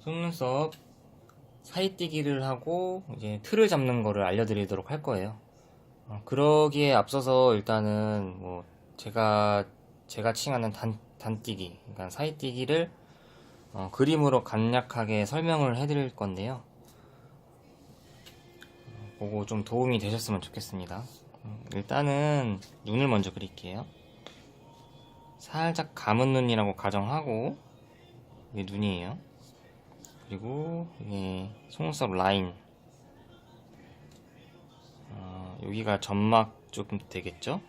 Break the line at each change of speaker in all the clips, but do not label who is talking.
속눈썹 사이뛰기를 하고 이제 틀을 잡는 거를 알려드리도록 할 거예요. 그러기에 앞서서 일단은 뭐 제가 칭하는 단뛰기, 그러니까 사이뛰기를 그림으로 간략하게 설명을 해드릴 건데요. 보고 좀 도움이 되셨으면 좋겠습니다. 일단은 눈을 먼저 그릴게요. 살짝 감은 눈이라고 가정하고, 이게 눈이에요. 그리고 이게 속눈썹 라인, 여기가 점막 좀 되겠죠?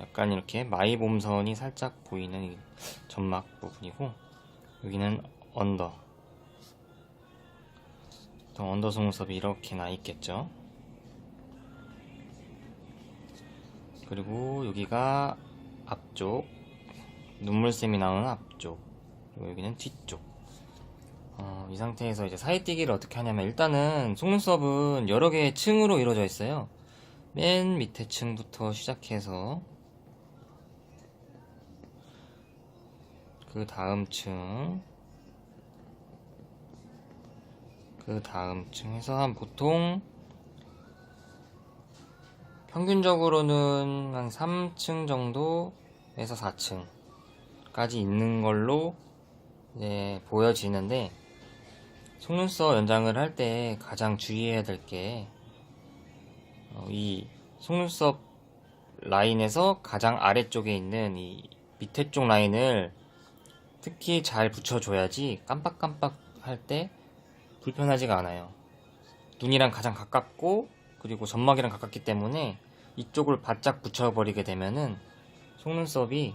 약간 이렇게 마이봄선이 살짝 보이는 점막 부분이고, 여기는 언더, 보통 언더 속눈썹이 이렇게 나 있겠죠? 그리고 여기가 앞쪽, 눈물샘이 나오는 앞쪽, 그리고 여기는 뒤쪽. 이 상태에서 이제 사이뛰기를 어떻게 하냐면, 일단은 속눈썹은 여러 개의 층으로 이루어져 있어요. 맨 밑에 층부터 시작해서 그 다음 층, 그 다음 층에서 한 보통 평균적으로는 한 3층 정도에서 4층까지 있는 걸로 이제 보여지는데, 속눈썹 연장을 할 때 가장 주의해야 될 게, 이 속눈썹 라인에서 가장 아래쪽에 있는 이 밑에 쪽 라인을 특히 잘 붙여줘야지 깜빡깜빡 할 때 불편하지가 않아요. 눈이랑 가장 가깝고, 그리고 점막이랑 가깝기 때문에 이쪽을 바짝 붙여버리게 되면은 속눈썹이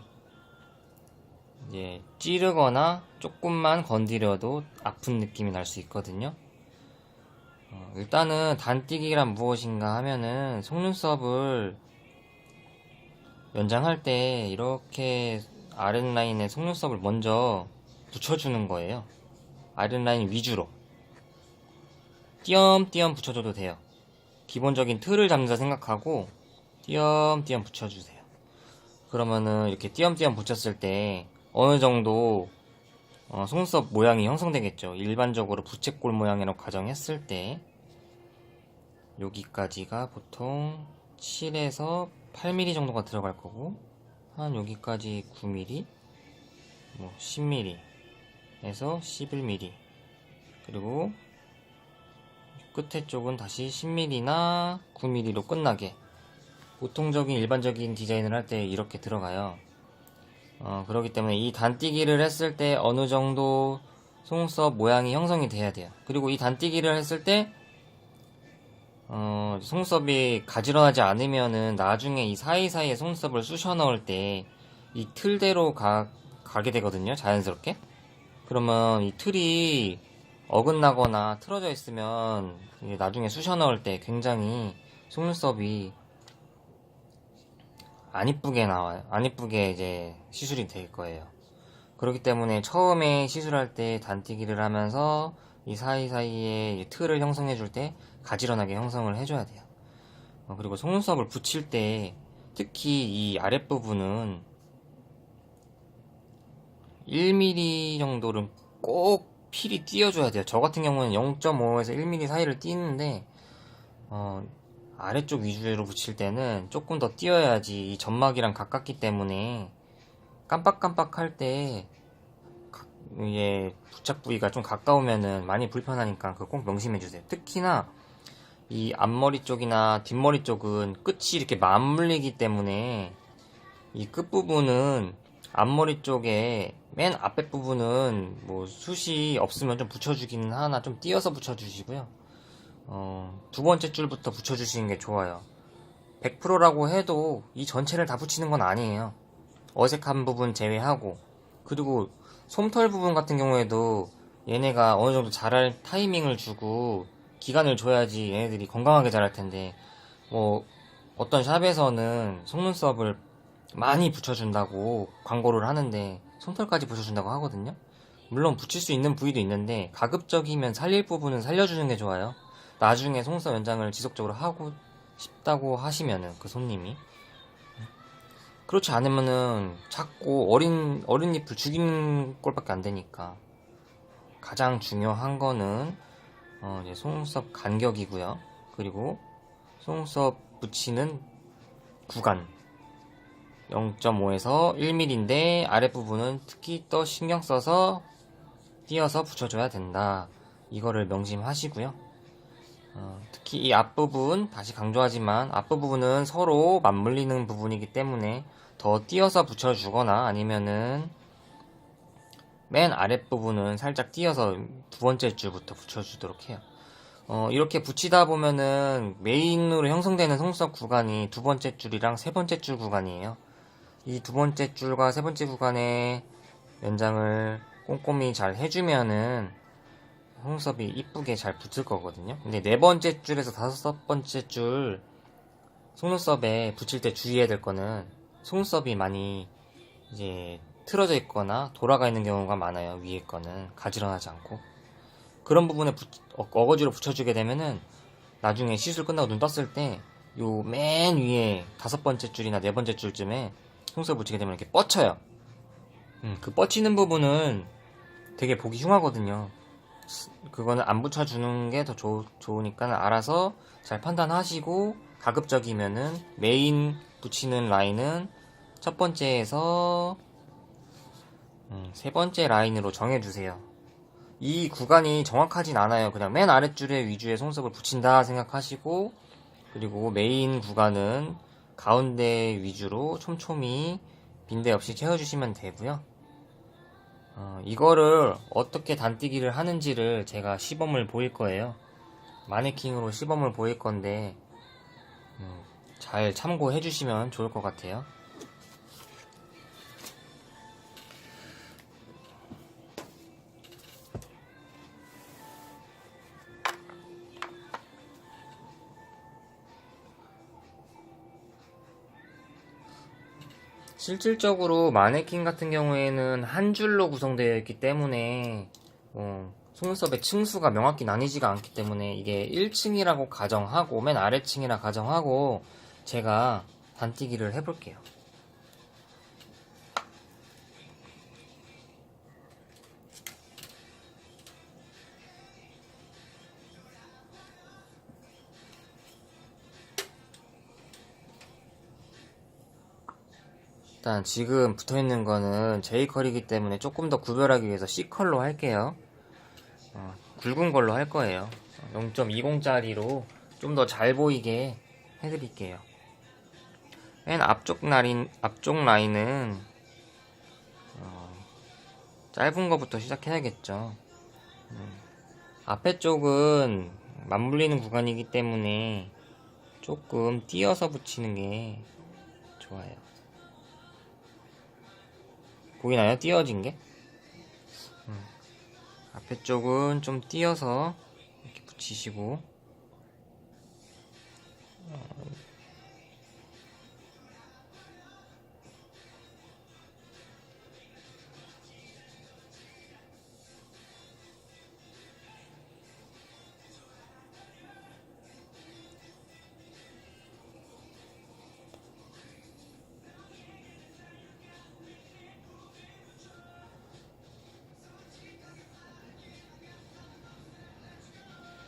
이제 찌르거나 조금만 건드려도 아픈 느낌이 날 수 있거든요. 일단은 단뛰기란 무엇인가 하면은, 속눈썹을 연장할 때 이렇게 아랫라인에 속눈썹을 먼저 붙여주는 거예요. 아랫라인 위주로 띄엄띄엄 붙여줘도 돼요. 기본적인 틀을 잡는다 생각하고 띄엄띄엄 붙여주세요. 그러면은 이렇게 띄엄띄엄 붙였을 때 어느 정도 속눈썹 모양이 형성되겠죠. 일반적으로 부채꼴 모양이라고 가정했을 때 여기까지가 보통 7에서 8mm 정도가 들어갈 거고, 한 여기까지 9mm, 뭐 10mm에서 11mm, 그리고 끝에 쪽은 다시 10mm나 9mm로 끝나게, 보통적인 일반적인 디자인을 할 때 이렇게 들어가요. 그렇기 때문에 이 단뛰기를 했을 때 어느 정도 속눈썹 모양이 형성이 돼야 돼요. 그리고 이 단뛰기를 했을 때 속눈썹이 가지런하지 않으면은 나중에 이 사이사이에 속눈썹을 쑤셔 넣을 때 이 틀대로 가게 되거든요, 자연스럽게. 그러면 이 틀이 어긋나거나 틀어져 있으면 나중에 쑤셔 넣을 때 굉장히 속눈썹이 안 이쁘게 나와요. 안 이쁘게 이제 시술이 될 거예요. 그렇기 때문에 처음에 시술할 때 단뛰기를 하면서 이 사이사이에 틀을 형성해 줄 때 가지런하게 형성을 해줘야 돼요. 그리고 속눈썹을 붙일 때 특히 이 아랫부분은 1mm 정도는 꼭 필히 띄워줘야 돼요. 저 같은 경우는 0.5에서 1mm 사이를 띄는데, 아래쪽 위주로 붙일 때는 조금 더 띄어야지 이 점막이랑 가깝기 때문에 깜빡깜빡 할 때 이게 부착 부위가 좀 가까우면은 많이 불편하니까 그거 꼭 명심해 주세요. 특히나 이 앞머리 쪽이나 뒷머리 쪽은 끝이 이렇게 맞물리기 때문에 이 끝부분은, 앞머리 쪽에 맨 앞에 부분은 뭐 숱이 없으면 좀 붙여주기는 하나 좀 띄어서 붙여주시고요. 두 번째 줄부터 붙여주시는 게 좋아요. 100%라고 해도 이 전체를 다 붙이는 건 아니에요. 어색한 부분 제외하고. 그리고 솜털 부분 같은 경우에도 얘네가 어느 정도 자랄 타이밍을 주고 기간을 줘야지 얘네들이 건강하게 자랄 텐데, 뭐 어떤 샵에서는 속눈썹을 많이 붙여준다고 광고를 하는데 솜털까지 붙여준다고 하거든요. 물론 붙일 수 있는 부위도 있는데 가급적이면 살릴 부분은 살려주는 게 좋아요. 나중에 속눈썹 연장을 지속적으로 하고 싶다고 하시면은, 그 손님이 그렇지 않으면은 자꾸 어린 잎을 죽이는 꼴밖에 안 되니까 가장 중요한 거는 이제 속눈썹 간격이고요. 그리고 속눈썹 붙이는 구간 0.5에서 1mm인데 아랫부분은 특히 더 신경 써서 띄어서 붙여줘야 된다. 이거를 명심하시고요. 특히 이 앞부분, 다시 강조하지만 앞부분은 서로 맞물리는 부분이기 때문에 더 띄어서 붙여주거나 아니면은 맨 아랫부분은 살짝 띄어서 두 번째 줄부터 붙여주도록 해요. 이렇게 붙이다 보면은 메인으로 형성되는 속눈썹 구간이 두 번째 줄이랑 세 번째 줄 구간이에요. 이 두 번째 줄과 세 번째 구간의 연장을 꼼꼼히 잘 해주면은 속눈썹이 이쁘게 잘 붙을 거거든요. 근데 네 번째 줄에서 다섯 번째 줄 속눈썹에 붙일 때 주의해야 될 거는 속눈썹이 많이 이제 틀어져 있거나 돌아가 있는 경우가 많아요. 위에 거는 가지런하지 않고 그런 부분에 어거지로 붙여주게 되면은 나중에 시술 끝나고 눈 떴을 때 요 맨 위에 다섯 번째 줄이나 네 번째 줄쯤에 속눈썹 붙이게 되면 이렇게 뻗쳐요. 그 뻗치는 부분은 되게 보기 흉하거든요. 그거는 안 붙여주는 게 더 좋으니까 알아서 잘 판단하시고 가급적이면은 메인 붙이는 라인은 첫 번째에서 세 번째 라인으로 정해주세요. 이 구간이 정확하진 않아요. 그냥 맨 아랫줄에 위주의 속눈썹을 붙인다 생각하시고 그리고 메인 구간은 가운데 위주로 촘촘히 빈대 없이 채워주시면 되고요. 이거를 어떻게 단뛰기를 하는지를 제가 시범을 보일 거예요. 마네킹으로 시범을 보일 건데 잘 참고해 주시면 좋을 것 같아요. 실질적으로 마네킹 같은 경우에는 한 줄로 구성되어 있기 때문에 속눈썹의 층수가 명확히 나뉘지가 않기 때문에 이게 1층이라고 가정하고 맨 아래층이라 가정하고 제가 단뛰기를 해볼게요. 일단 지금 붙어있는 거는 J컬이기 때문에 조금 더 구별하기 위해서 C컬로 할게요. 굵은 걸로 할 거예요. 0.20짜리로 좀 더 잘 보이게 해드릴게요. 맨 앞쪽 라인은 짧은 거부터 시작해야겠죠. 앞에 쪽은 맞물리는 구간이기 때문에 조금 띄어서 붙이는 게 좋아요. 보이나요? 띄어진 게? 앞에 쪽은 좀 띄어서 이렇게 붙이시고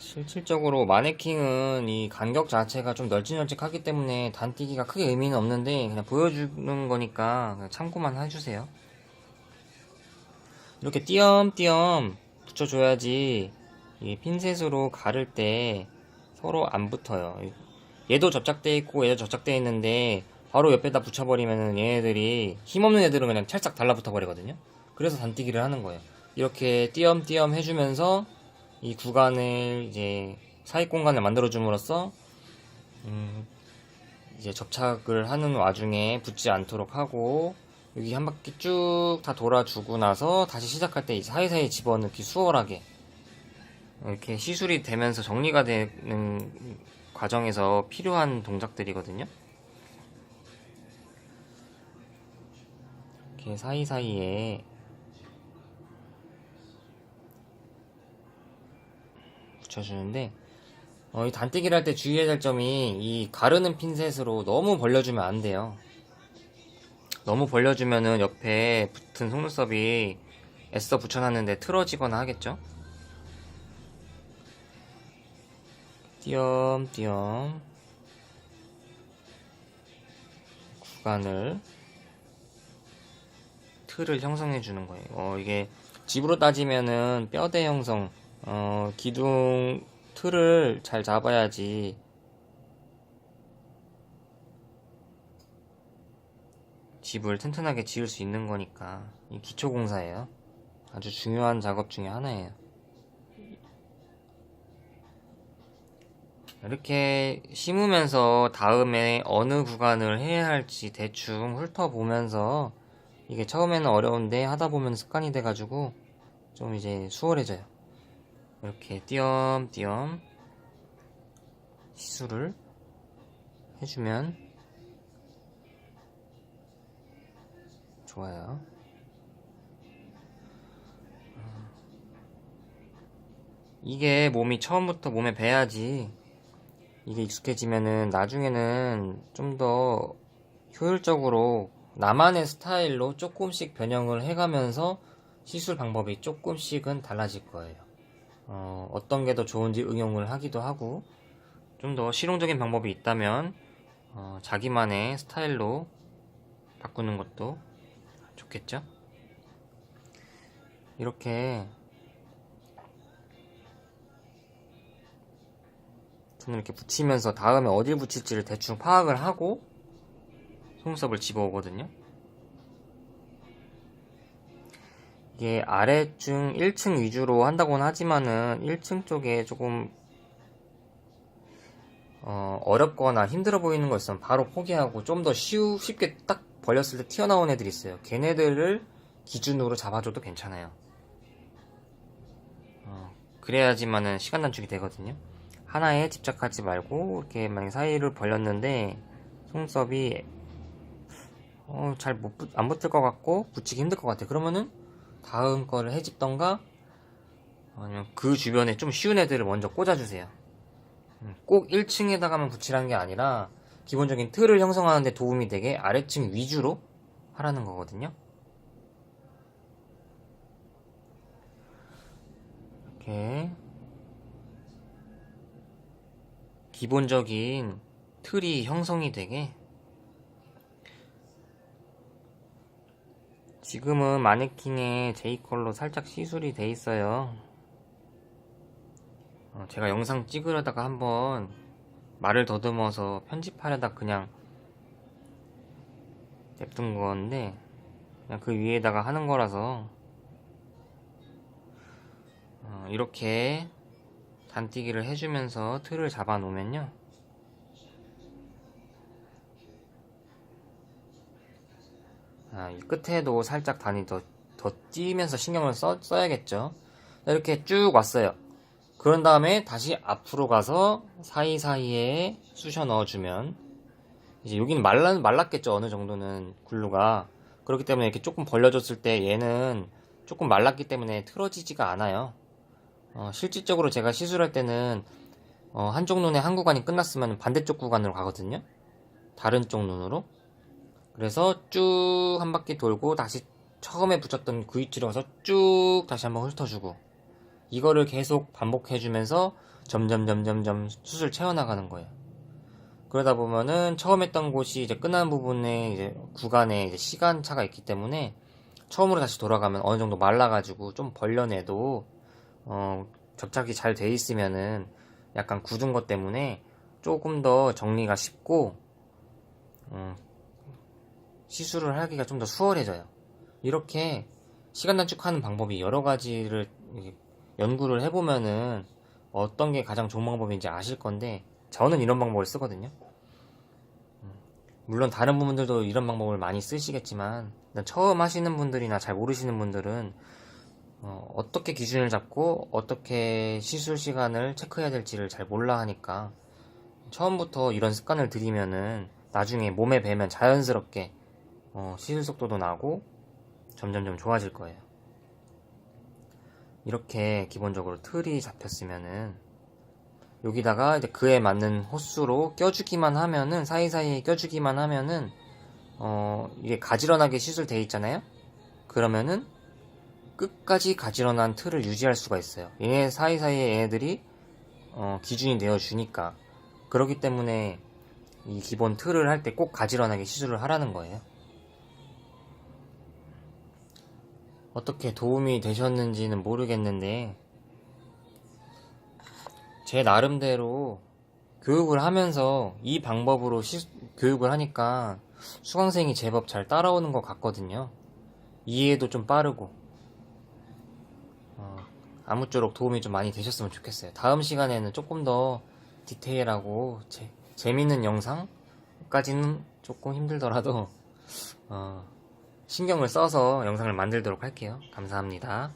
실질적으로 마네킹은 이 간격 자체가 좀 널찍널찍하기 때문에 단뛰기가 크게 의미는 없는데 그냥 보여주는 거니까 그냥 참고만 해주세요. 이렇게 띄엄띄엄 붙여줘야지 이 핀셋으로 가를 때 서로 안 붙어요. 얘도 접착돼 있고 얘도 접착돼 있는데 바로 옆에다 붙여버리면은 얘네들이 힘없는 애들은 그냥 찰싹 달라붙어 버리거든요. 그래서 단뛰기를 하는 거예요. 이렇게 띄엄띄엄 해주면서 이 구간을 이제 사이 공간을 만들어 줌으로써 이제 접착을 하는 와중에 붙지 않도록 하고 여기 한 바퀴 쭉 다 돌아주고 나서 다시 시작할 때 사이사이 집어넣기 수월하게 이렇게 시술이 되면서 정리가 되는 과정에서 필요한 동작들이거든요. 이렇게 사이사이에 붙여주는데 이 단뛰기를 할 때 주의해야 될 점이 이 가르는 핀셋으로 너무 벌려주면 안 돼요. 너무 벌려주면은 옆에 붙은 속눈썹이 애써 붙여놨는데 틀어지거나 하겠죠. 띄엄띄엄 구간을 틀을 형성해 주는 거예요. 이게 집으로 따지면은 뼈대 형성, 기둥 틀을 잘 잡아야지 집을 튼튼하게 지을 수 있는 거니까. 이 기초공사예요. 아주 중요한 작업 중에 하나예요. 이렇게 심으면서 다음에 어느 구간을 해야 할지 대충 훑어보면서, 이게 처음에는 어려운데 하다 보면 습관이 돼가지고 좀 이제 수월해져요. 이렇게 띄엄띄엄 시술을 해주면 좋아요. 이게 몸이 처음부터 몸에 배야지 이게 익숙해지면은 나중에는 좀 더 효율적으로 나만의 스타일로 조금씩 변형을 해가면서 시술 방법이 조금씩은 달라질 거예요. 어떤 게 더 좋은지 응용을 하기도 하고, 좀 더 실용적인 방법이 있다면 자기만의 스타일로 바꾸는 것도 좋겠죠? 이렇게 저는 이렇게 붙이면서 다음에 어딜 붙일지를 대충 파악을 하고 속눈썹을 집어오거든요. 이게 아래층 1층 위주로 한다고는 하지만은 1층 쪽에 조금 어렵거나 힘들어 보이는 거 있으면 바로 포기하고 좀 더 쉽게 딱 벌렸을 때 튀어나온 애들이 있어요. 걔네들을 기준으로 잡아줘도 괜찮아요. 그래야지만은 시간 단축이 되거든요. 하나에 집착하지 말고 이렇게 만약 사이를 벌렸는데 속눈썹이 잘 안 붙을 것 같고 붙이기 힘들 것 같아. 그러면은 다음 거를 해집던가 아니면 그 주변에 좀 쉬운 애들을 먼저 꽂아주세요. 꼭 1층에다가만 붙이라는 게 아니라 기본적인 틀을 형성하는 데 도움이 되게 아래층 위주로 하라는 거거든요. 이렇게 기본적인 틀이 형성이 되게, 지금은 마네킹에 J컬로 살짝 시술이 돼 있어요. 제가 영상 찍으려다가 한번 말을 더듬어서 편집하려다 그냥 냅둔 건데, 그냥 그 위에다가 하는 거라서 이렇게 단뛰기를 해주면서 틀을 잡아 놓으면요, 이 끝에도 살짝 단위 더 띄면서 신경을 써야겠죠. 이렇게 쭉 왔어요. 그런 다음에 다시 앞으로 가서 사이사이에 쑤셔 넣어주면, 이제 여기는 말랐겠죠. 어느 정도는 글루가. 그렇기 때문에 이렇게 조금 벌려줬을 때 얘는 조금 말랐기 때문에 틀어지지가 않아요. 실질적으로 제가 시술할 때는 한쪽 눈에 한 구간이 끝났으면 반대쪽 구간으로 가거든요. 다른 쪽 눈으로. 그래서 쭉 한 바퀴 돌고 다시 처음에 붙였던 그 위치로 가서 쭉 다시 한번 훑어주고, 이거를 계속 반복해주면서 점점 숱을 채워나가는 거예요. 그러다 보면은 처음 했던 곳이 이제 끝나는 부분에 이제 구간에 이제 시간차가 있기 때문에 처음으로 다시 돌아가면 어느 정도 말라가지고 좀 벌려내도 접착이 잘 돼 있으면은 약간 굳은 것 때문에 조금 더 정리가 쉽고 시술을 하기가 좀 더 수월해져요. 이렇게 시간 단축하는 방법이 여러 가지를 연구를 해보면은 어떤 게 가장 좋은 방법인지 아실 건데, 저는 이런 방법을 쓰거든요. 물론 다른 분들도 이런 방법을 많이 쓰시겠지만, 처음 하시는 분들이나 잘 모르시는 분들은 어떻게 기준을 잡고 어떻게 시술 시간을 체크해야 될지를 잘 몰라 하니까, 처음부터 이런 습관을 들이면은 나중에 몸에 배면 자연스럽게 시술 속도도 나고 점점점 좋아질 거예요. 이렇게 기본적으로 틀이 잡혔으면은 여기다가 이제 그에 맞는 호수로 껴주기만 하면은, 사이사이에 껴주기만 하면은 이게 가지런하게 시술돼 있잖아요. 그러면은 끝까지 가지런한 틀을 유지할 수가 있어요. 얘네 사이사이에 얘네들이 기준이 되어주니까. 그렇기 때문에 이 기본 틀을 할 때 꼭 가지런하게 시술을 하라는 거예요. 어떻게 도움이 되셨는지는 모르겠는데 제 나름대로 교육을 하면서 이 방법으로 교육을 하니까 수강생이 제법 잘 따라오는 것 같거든요. 이해도 좀 빠르고 아무쪼록 도움이 좀 많이 되셨으면 좋겠어요. 다음 시간에는 조금 더 디테일하고 재밌는 영상까지는 조금 힘들더라도 신경을 써서 영상을 만들도록 할게요. 감사합니다.